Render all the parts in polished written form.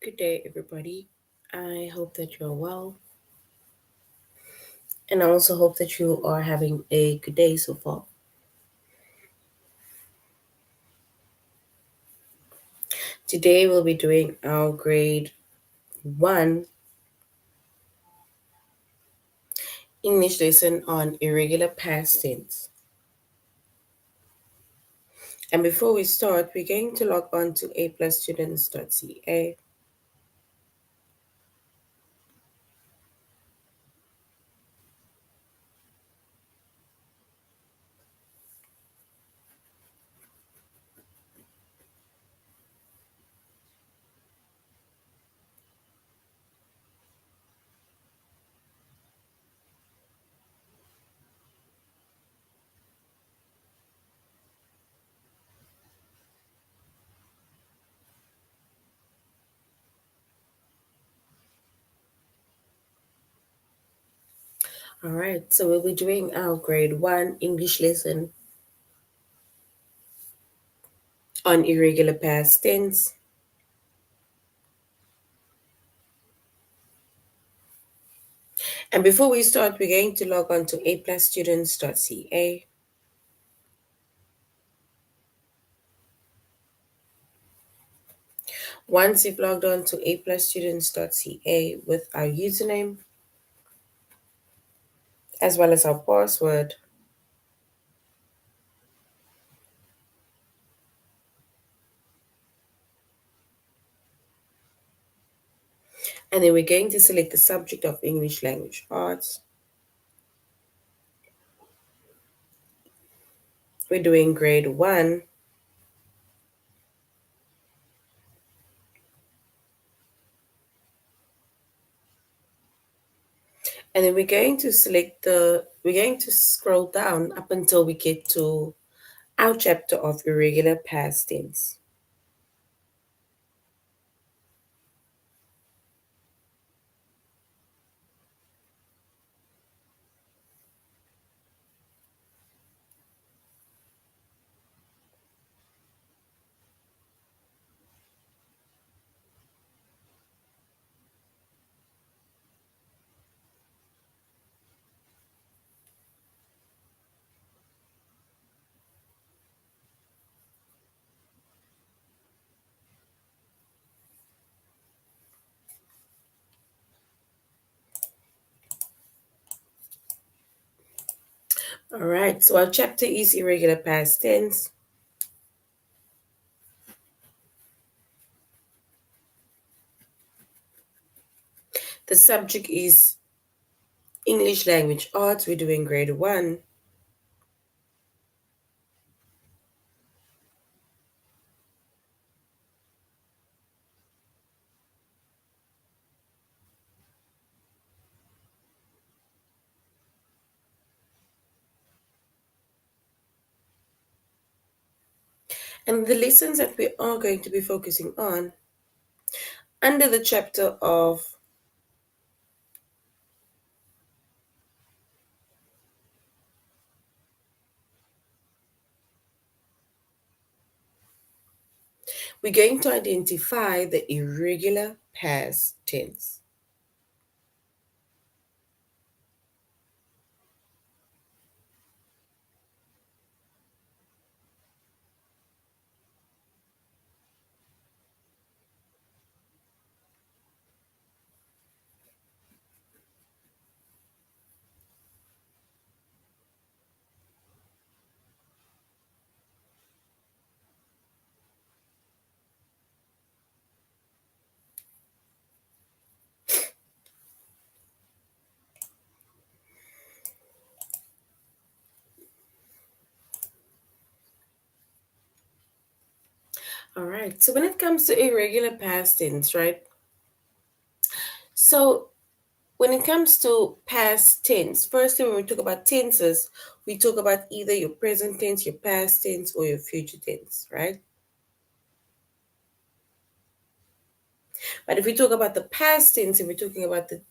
Good day, everybody. I hope that you're well, and I also hope that you are having a good day so far. Today, we'll be doing our grade 1 English lesson on irregular past tense. And before we start, we're going to log on to aplusstudents.ca. All right, so we'll be doing our grade 1 English lesson on irregular past tense. And before we start, we're going to log on to aplusstudents.ca. Once you've logged on to aplusstudents.ca with our username as well as our password, and then we're going to select the subject of English language arts. We're doing grade 1, and then we're going to scroll down up until we get to our chapter of irregular past tense. All right, so our chapter is irregular past tense. The subject is English language arts. We're doing grade 1. And the lessons that we are going to be focusing on under the chapter of we're going to identify the irregular past tense. All right. So when it comes to irregular past tense, right? So when it comes to past tense, firstly, when we talk about tenses, we talk about either your present tense, your past tense, or your future tense, right? But if we talk about the past tense, if we're talking about the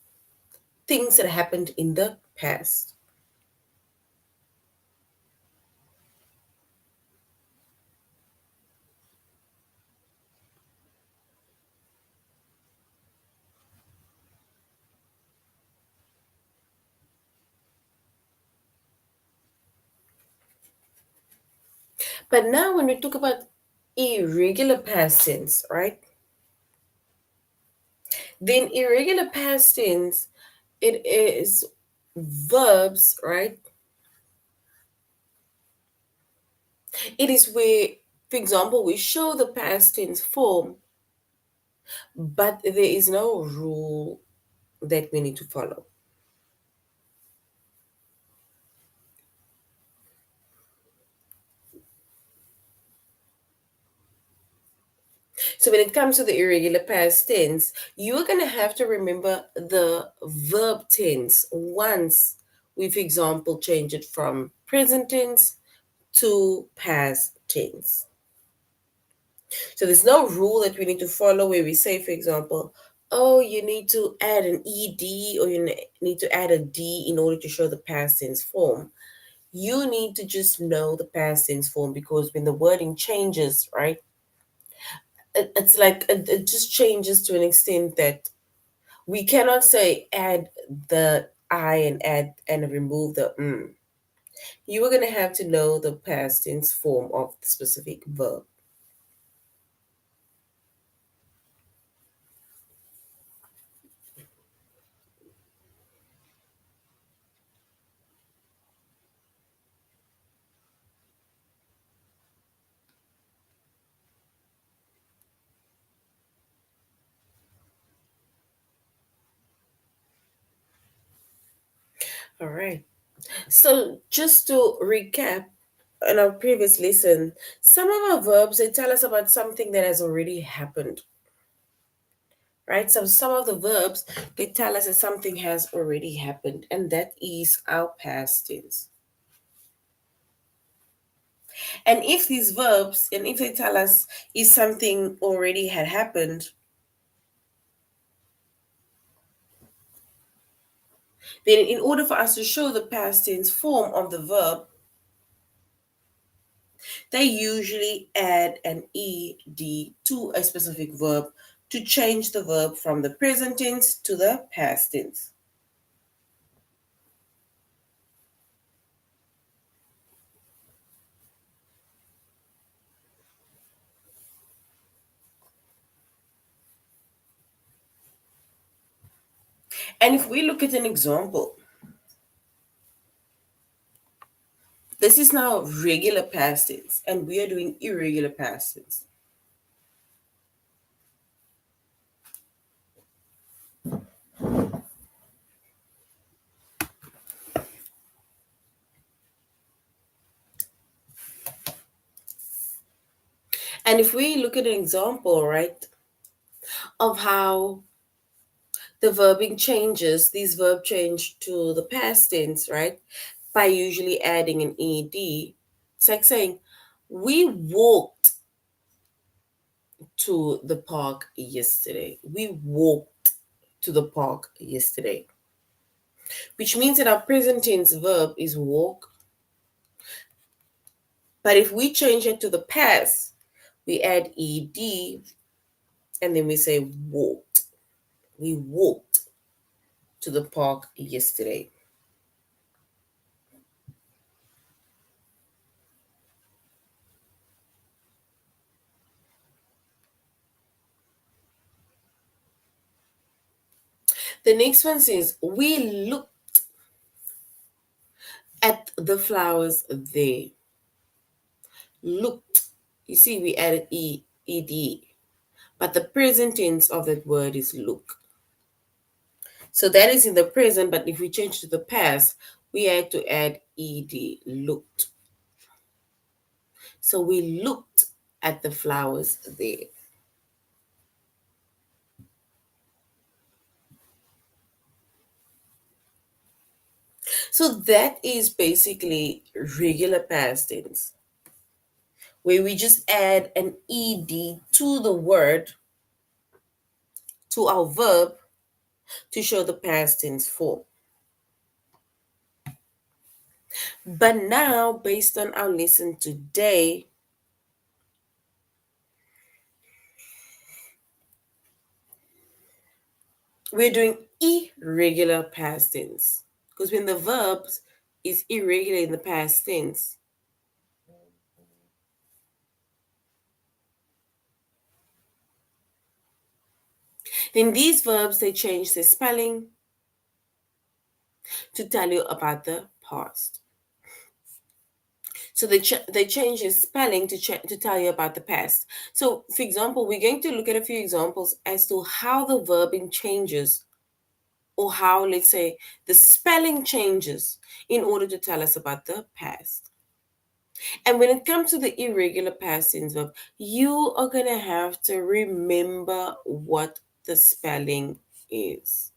things that happened in the past. But now when we talk about irregular past tense, right? Then irregular past tense, it is verbs, right? It is where, for example, we show the past tense form, but there is no rule that we need to follow. So when it comes to the irregular past tense, you're going to have to remember the verb tense once we, for example, change it from present tense to past tense. So there's no rule that we need to follow where we say, for example, oh, you need to add an ed or you need to add a d in order to show the past tense form. You need to just know the past tense form, because when the wording changes, right, it's like it just changes to an extent that we cannot say add the I and add and remove the mm. You are going to have to know the past tense form of the specific verb. All right. So just to recap in our previous lesson, some of our verbs, they tell us about something that has already happened, right? So some of the verbs, they tell us that something has already happened, and that is our past tense. And if these verbs, and if they tell us if something already had happened, then in order for us to show the past tense form of the verb, they usually add an ed to a specific verb to change the verb from the present tense to the past tense. And if we look at an example, this is now regular past tense, and we are doing irregular past tense. And if we look at an example, right, of how the verbing changes, these verb change to the past tense, right, by usually adding an ed. It's like saying, we walked to the park yesterday. We walked to the park yesterday, which means that our present tense verb is walk. But if we change it to the past, we add ed and then we say walked. We walked to the park yesterday. The next one says, we looked at the flowers there. Looked. You see, we added ed, but the present tense of that word is look. So that is in the present, but if we change to the past, we had to add ed, looked. So we looked at the flowers there. So that is basically regular past tense, where we just add an ed to the word, to our verb, to show the past tense form. But now, based on our lesson today, we're doing irregular past tense. Because when the verb is irregular in the past tense, Then these verbs, they change their spelling to tell you about the past. So they change their spelling to tell you about the past. So, for example, we're going to look at a few examples as to how the verbing changes, or how, let's say, the spelling changes in order to tell us about the past. And when it comes to the irregular past tense verb, you are going to have to remember what the spelling is.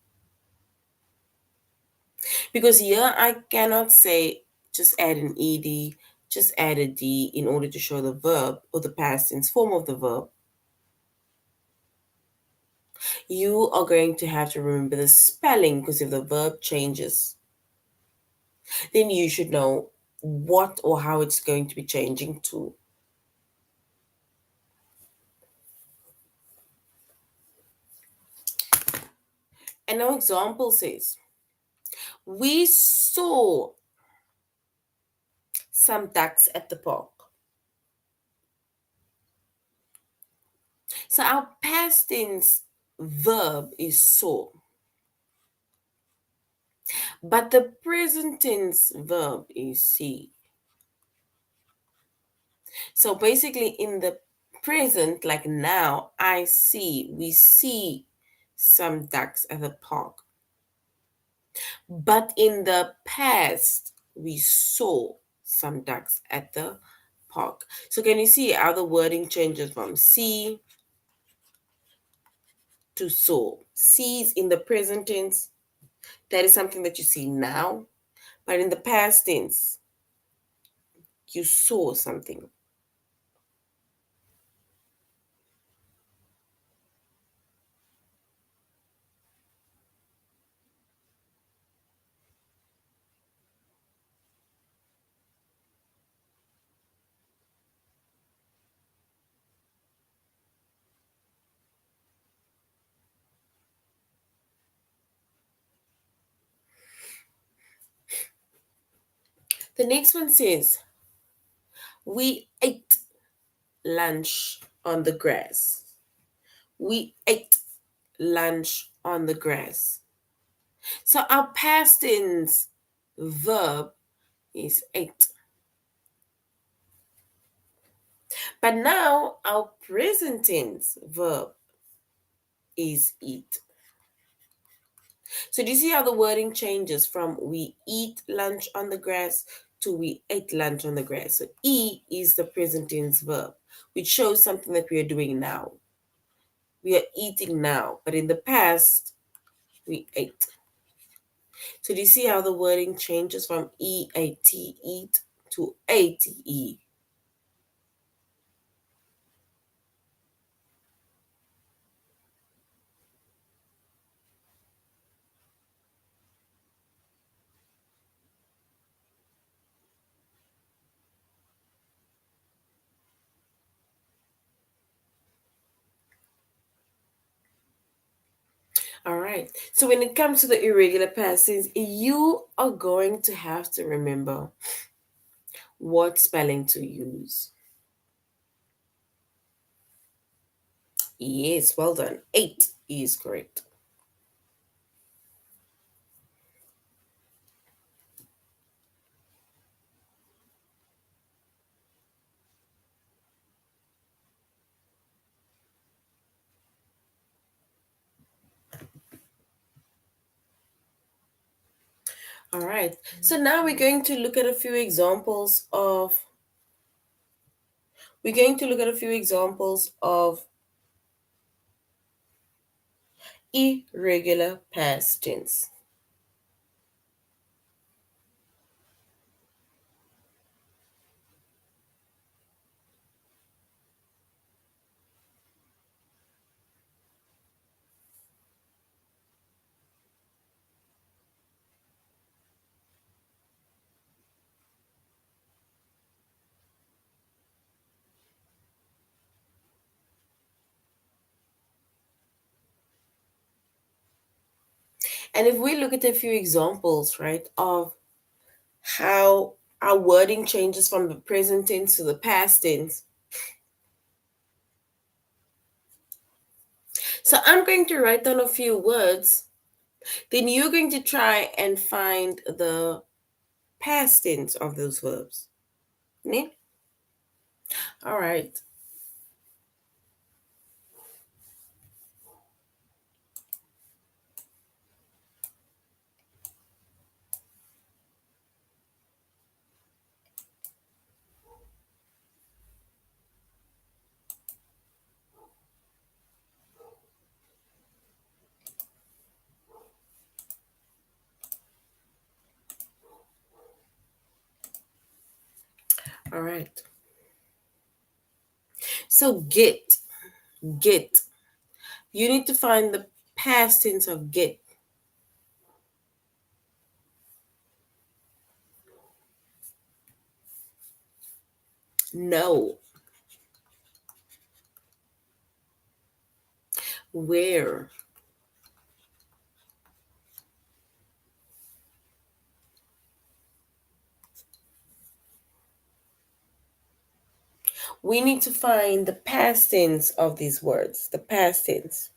Because here I cannot say just add an ed, just add a d in order to show the verb or the past tense form of the verb. You are going to have to remember the spelling, because if the verb changes, then you should know what or how it's going to be changing to. And our example says, we saw some ducks at the park. So our past tense verb is saw, but the present tense verb is see. So basically, in the present, like now, we see some ducks at the park. But in the past, we saw some ducks at the park. So can you see how the wording changes from see to saw? See is in the present tense. That is something that you see now. But in the past tense, you saw something. The next one says, we ate lunch on the grass. We ate lunch on the grass. So our past tense verb is ate. But now our present tense verb is eat. So do you see how the wording changes from we eat lunch on the grass to we ate lunch on the grass? So e is the present tense verb, which shows something that we are doing now. We are eating now, but in the past, we ate. So do you see how the wording changes from E-A-T, eat, to A-T-E? All right. So when it comes to the irregular past tense, you are going to have to remember what spelling to use. Yes, well done. 8 is correct. All right. So now we're going to look at a few examples of irregular past tense. And if we look at a few examples, right, of how our wording changes from the present tense to the past tense. So I'm going to write down a few words. Then you're going to try and find the past tense of those verbs. Ne? All right. All right. So get. You need to find the past tense of get. No. Where. We need to find the past tense of these words. The past tense.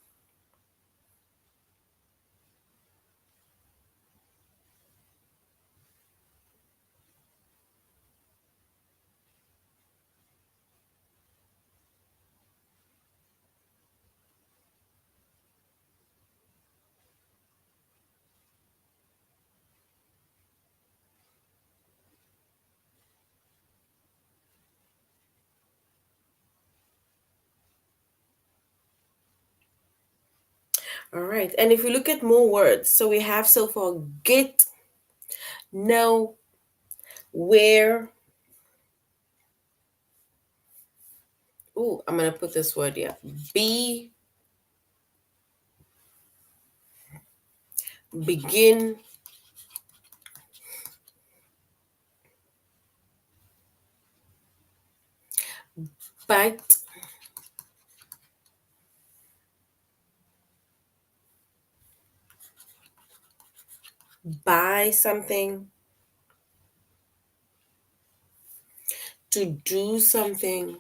All right. And if we look at more words, so we have so far get, know, where. Oh, I'm going to put this word here. Be, begin, bite, buy something, to do something.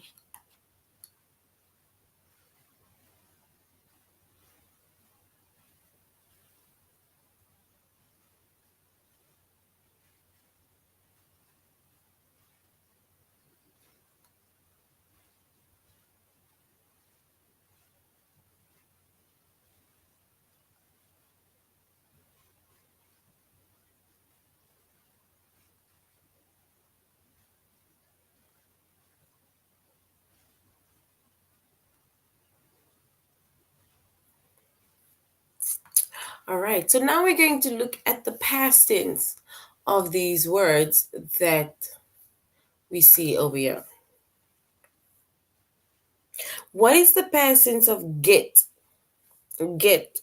All right. So now we're going to look at the past tense of these words that we see over here. What is the past tense of get? Get.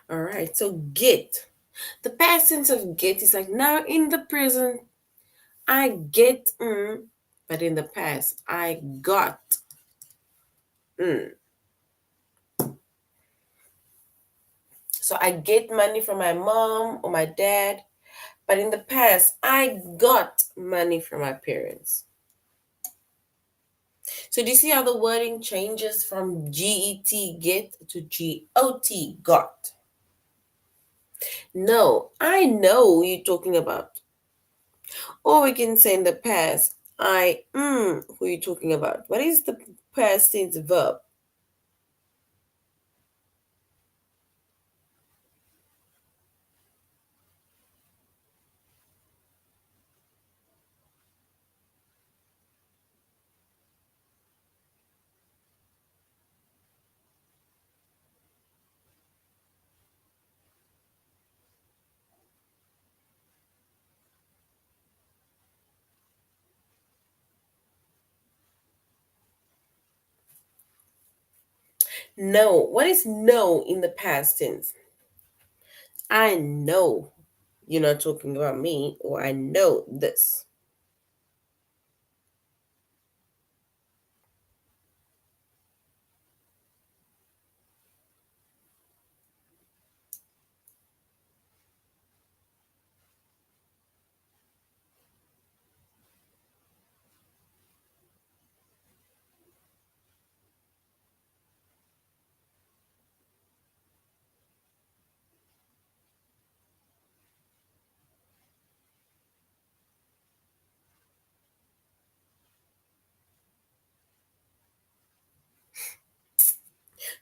All right. So get. The past tense of get is like now in the present, I get, but in the past, I got. Mm. So I get money from my mom or my dad, but in the past, I got money from my parents. So do you see how the wording changes from get to got? No, I know you're talking about. Or we can say in the past, who are you talking about? What is the past tense verb? No. What is no in the past tense? I know you're not talking about me, or I know this.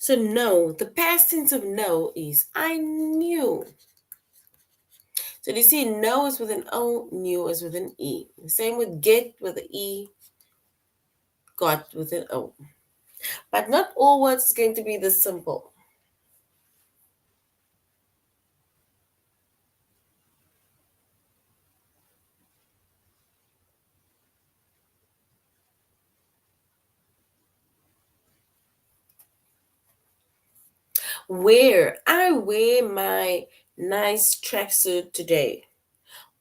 So know, the past tense of know is I knew. So do you see know is with an O, knew is with an E. The same with get with an E, got with an O. But not all words is going to be this simple. Wear. I wear my nice tracksuit today.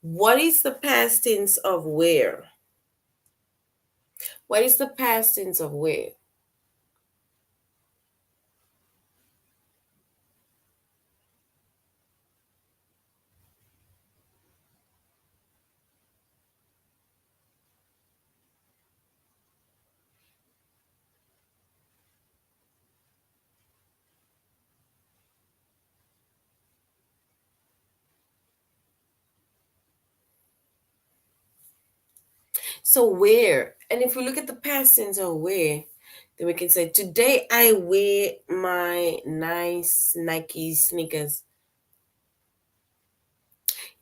What is the past tense of wear? What is the past tense of wear? So wear. And if we look at the past tense of wear, then we can say, today I wear my nice Nike sneakers.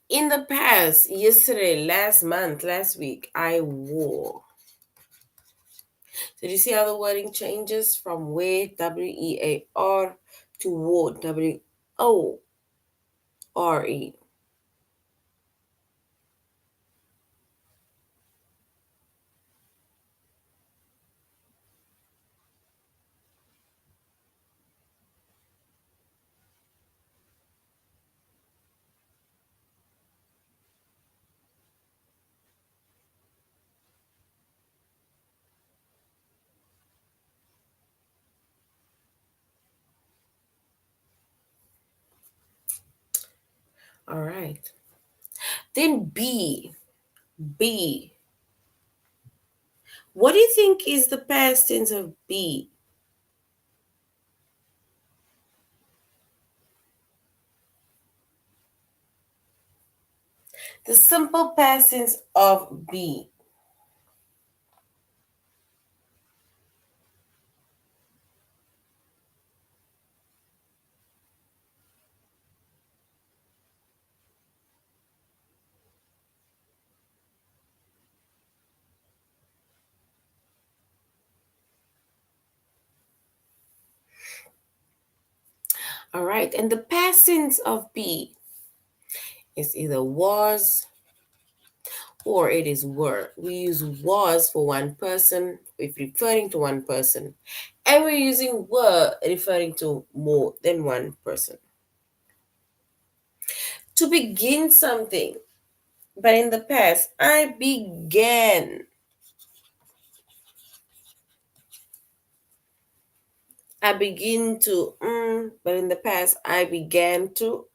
In the past, yesterday, last month, last week, I wore. So do you see how the wording changes from wear, W-E-A-R, to wore, W-O-R-E. All right. Then be. Be. What do you think is the past tense of be? The simple past tense of be. All right. And the past tense of be is either was or it is were. We use was for one person if referring to one person, and we're using were referring to more than one person. To begin something, but in the past, I began. I begin to, but in the past, I began to.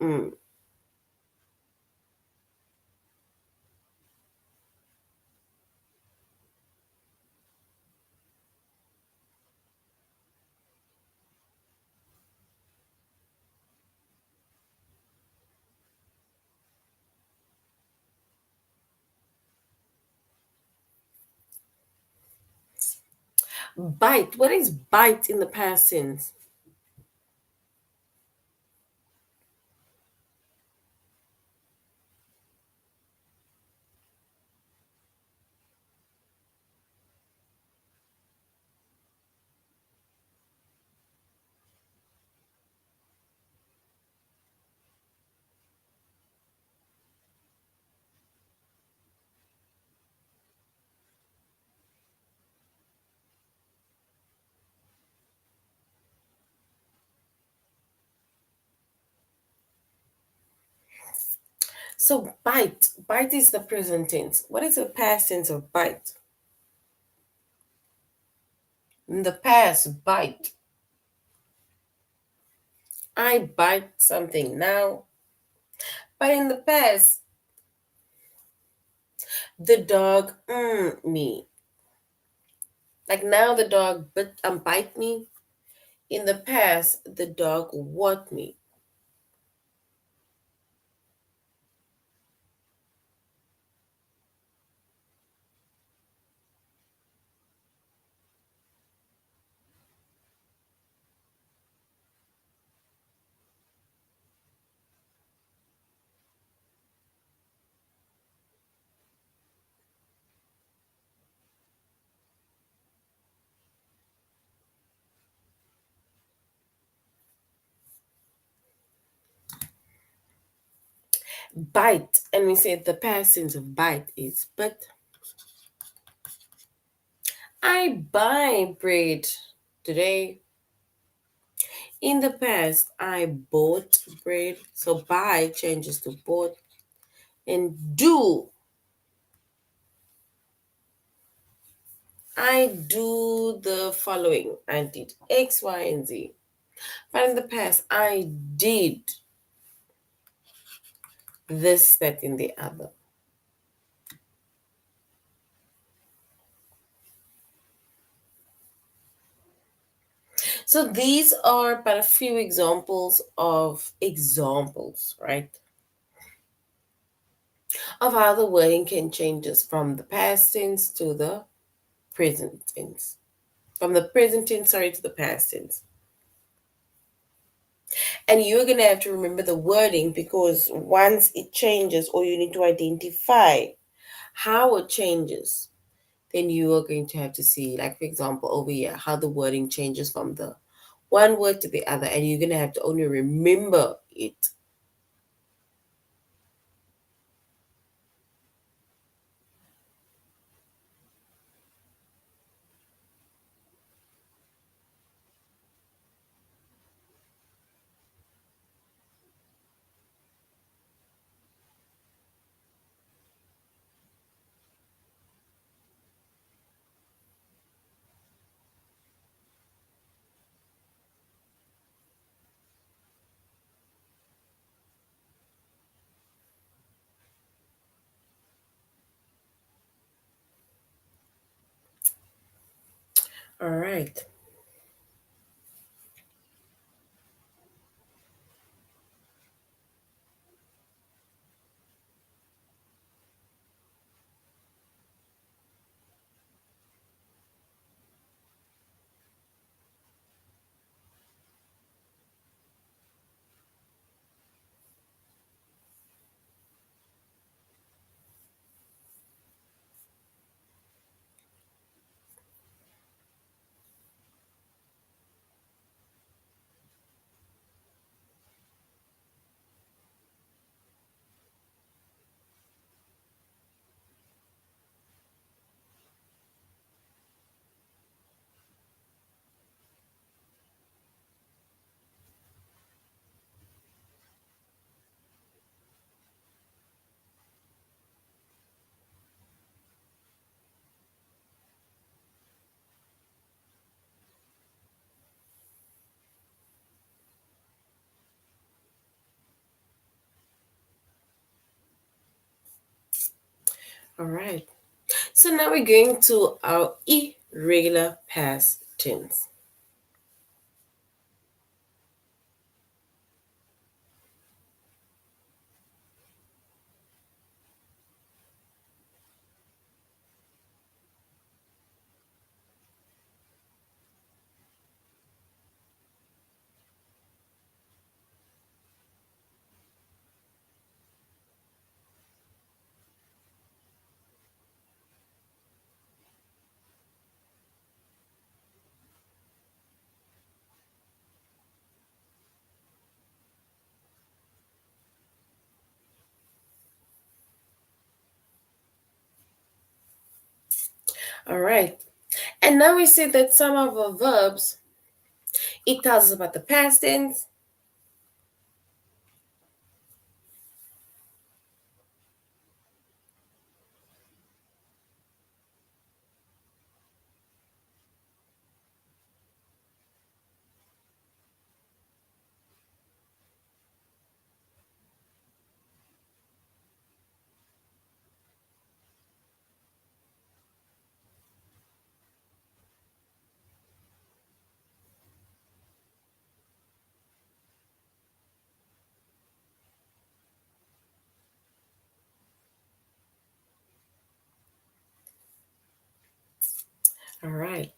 Bite. What is bite in the past tense? So bite. Bite is the present tense. What is the past tense of bite? In the past, bite. I bite something now. But in the past, the dog me. Like now the dog bite me. In the past, the dog what me. Bite, and we said the past tense of bite is bit. I buy bread today. In the past, I bought bread. So buy changes to bought. And do, I do the following. I did X, Y, and Z. But in the past, I did this, that, and the other. So these are but a few examples, right? Of how the wording can changes from the past tense to the present tense. From the present tense, sorry, to the past tense. And you're going to have to remember the wording because once it changes, or you need to identify how it changes, then you are going to have to see, like, for example, over here, how the wording changes from the one word to the other. And you're going to have to only remember it. All right. All right. So now we're going to our irregular past tense. All right. And now we see that some of our verbs, it tells us about the past tense. All right.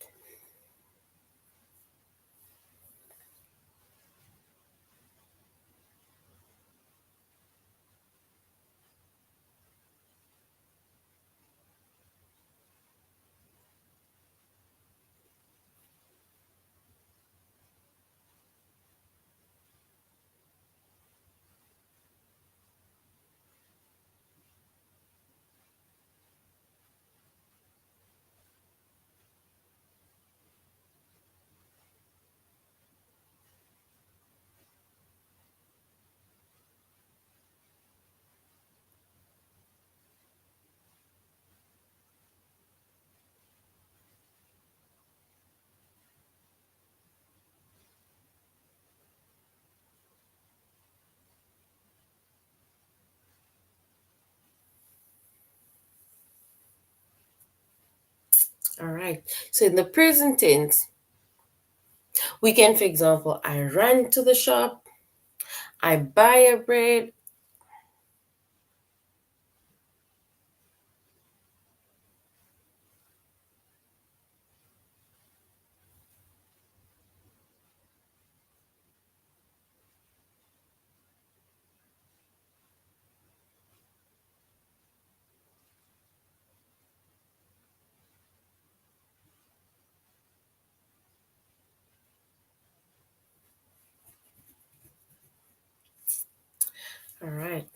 All right. So in the present tense, we can, for example, I run to the shop, I buy a bread. All right.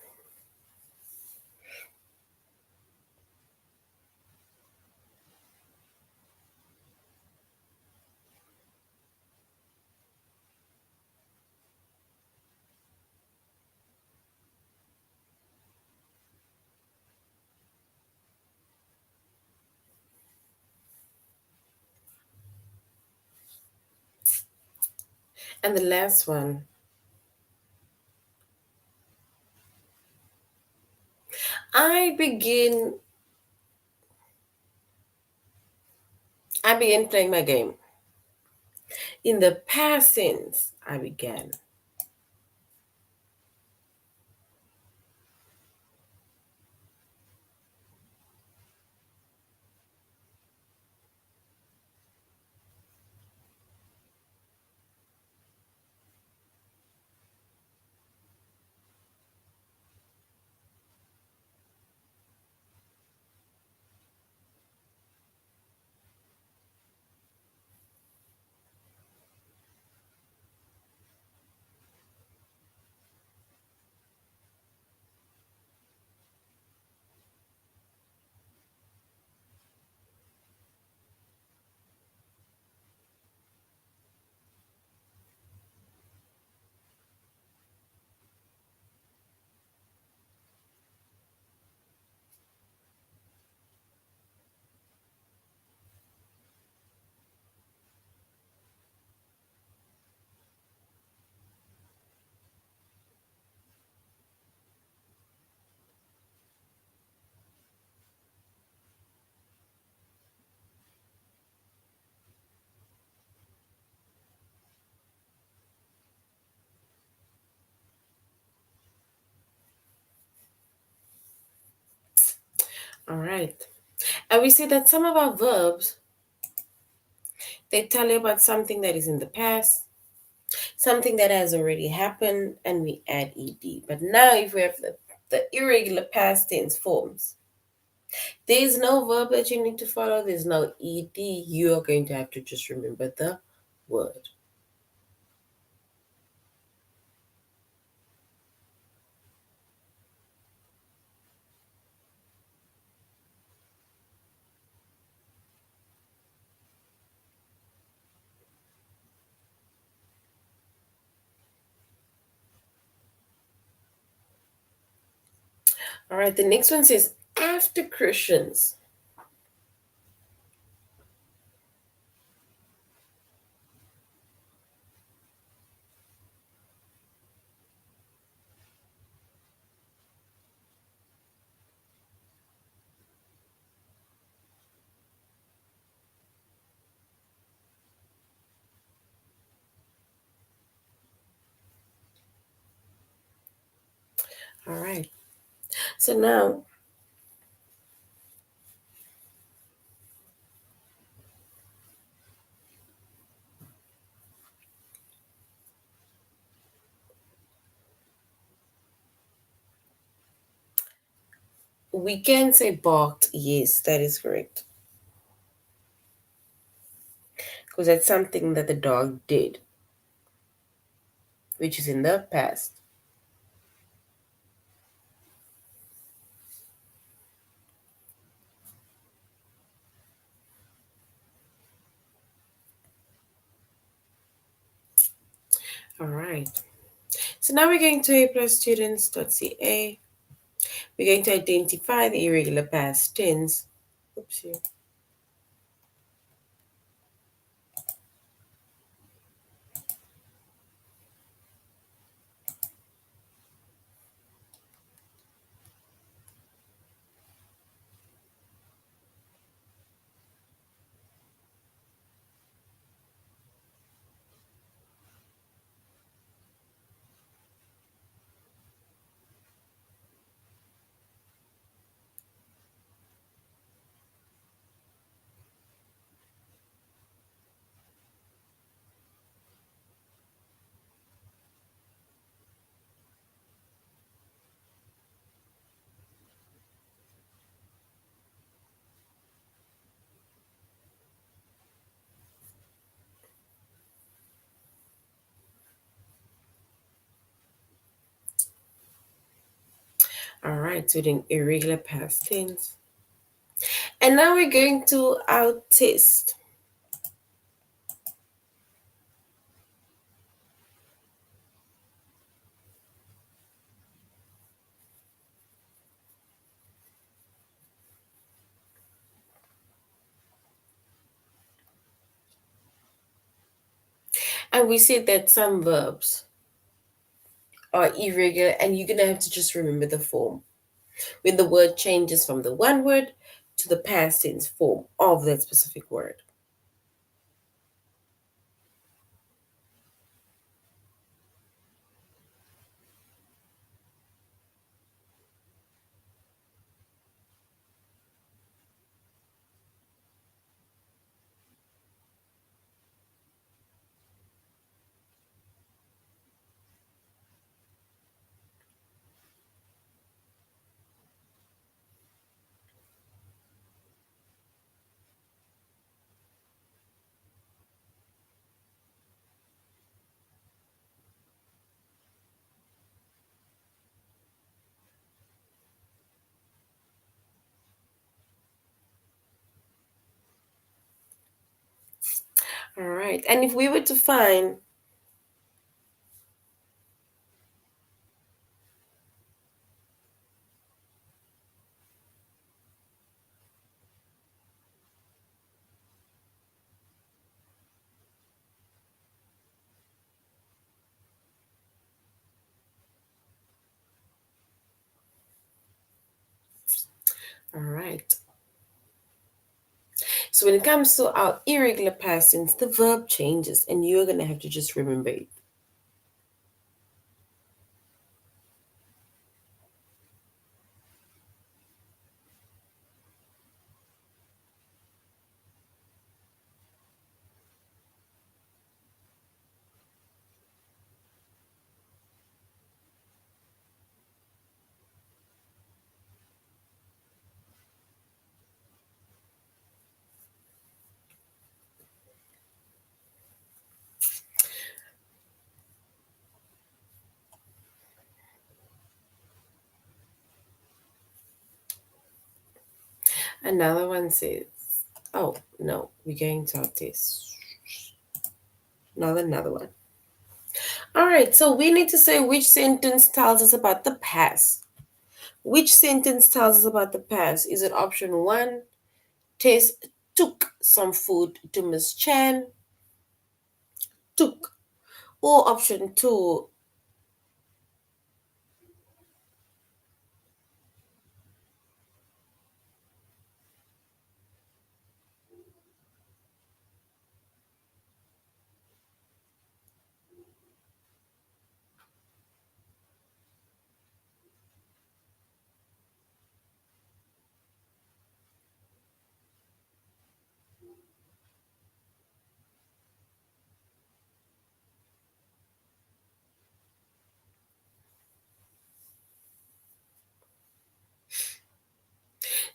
And the last one, I begin I began playing my game. In the past tense, I began. All right. And we see that some of our verbs, they tell you about something that is in the past, something that has already happened, and we add ed. But now if we have the irregular past tense forms, there's no verb that you need to follow, there's no ed. You are going to have to just remember the word. All right, the next one says after Christians. All right. So now we can say barked. Yes, that is correct. Because that's something that the dog did, which is in the past. All right. So now we're going to aplusstudents.ca. We're going to identify the irregular past tense. Oopsie. All right, so doing irregular past tense. And now we're going to our test. And we said that some verbs are irregular, and you're going to have to just remember the form. When the word changes from the one word to the past tense form of that specific word. All right. And if we were to find, all right. So when it comes to our irregular past tense, the verb changes, and you're going to have to just remember it. Another one says, oh, no, we're going to our test. Not another one. All right, so we need to say which sentence tells us about the past. Which sentence tells us about the past? Is it option one, Tess took some food to Miss Chan, took, or option two?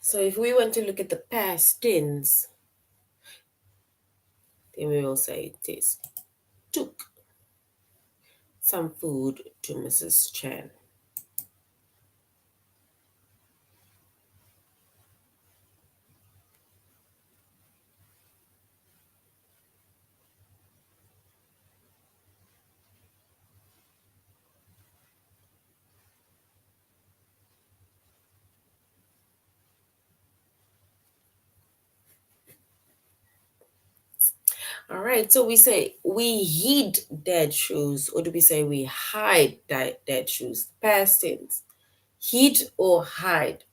So if we want to look at the past tense, then we will say Tess took some food to Mrs. Chan. All right, so we say we hid dead shoes, or do we say we hide dead shoes? Past tense. Hid or hide?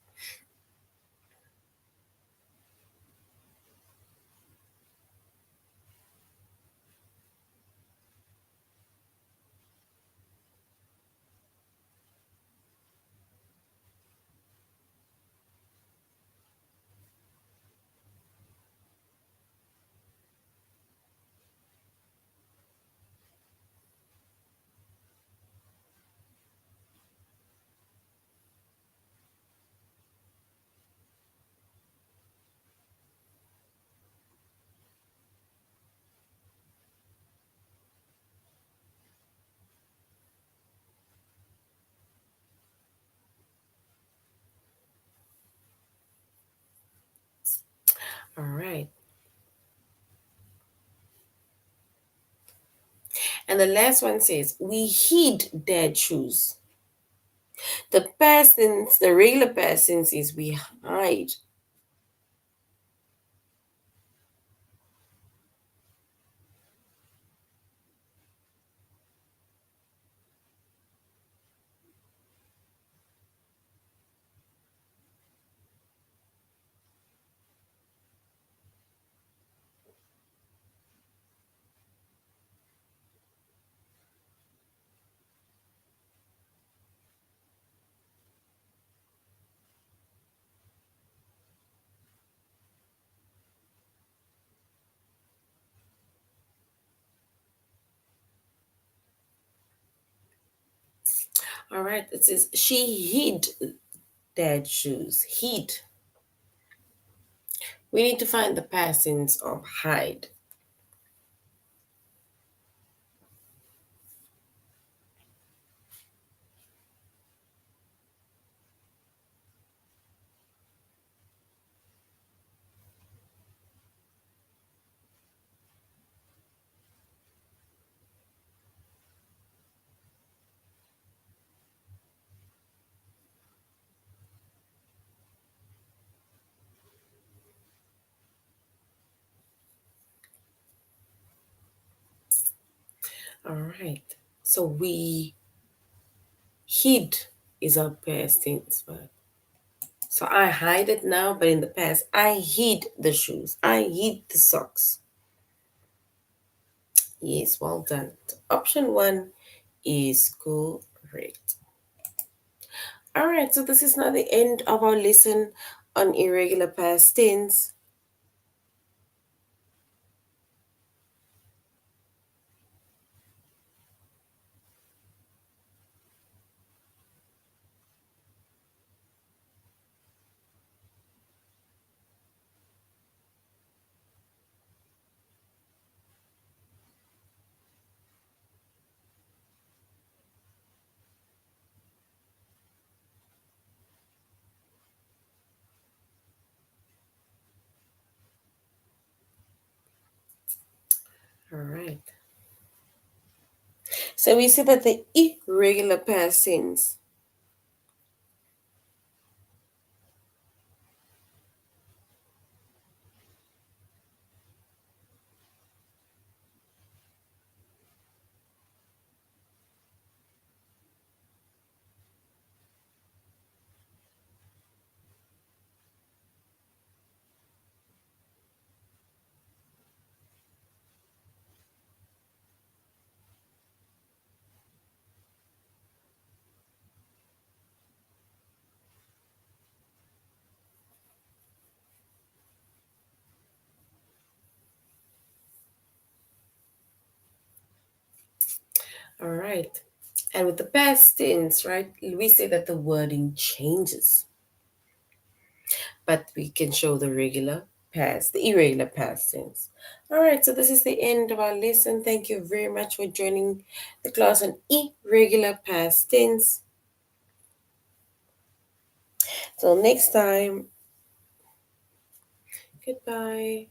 All right. And the last one says, we hid dad shoes. The past tense, the regular past tense is we hide. All right. It says she hid dad shoes. Hid. We need to find the past tense of hide. All right. So we hid is our past tense verb. So I hide it now, but in the past, I hid the shoes. I hid the socks. Yes, well done. Option one is correct. All right, so this is now the end of our lesson on irregular past tense. All right. So we said that the irregular past tense. All right. And with the past tense, right, we say that the wording changes, but we can show the regular past, the irregular past tense. All right, so this is the end of our lesson. Thank you very much for joining the class on irregular past tense. Till next time, goodbye.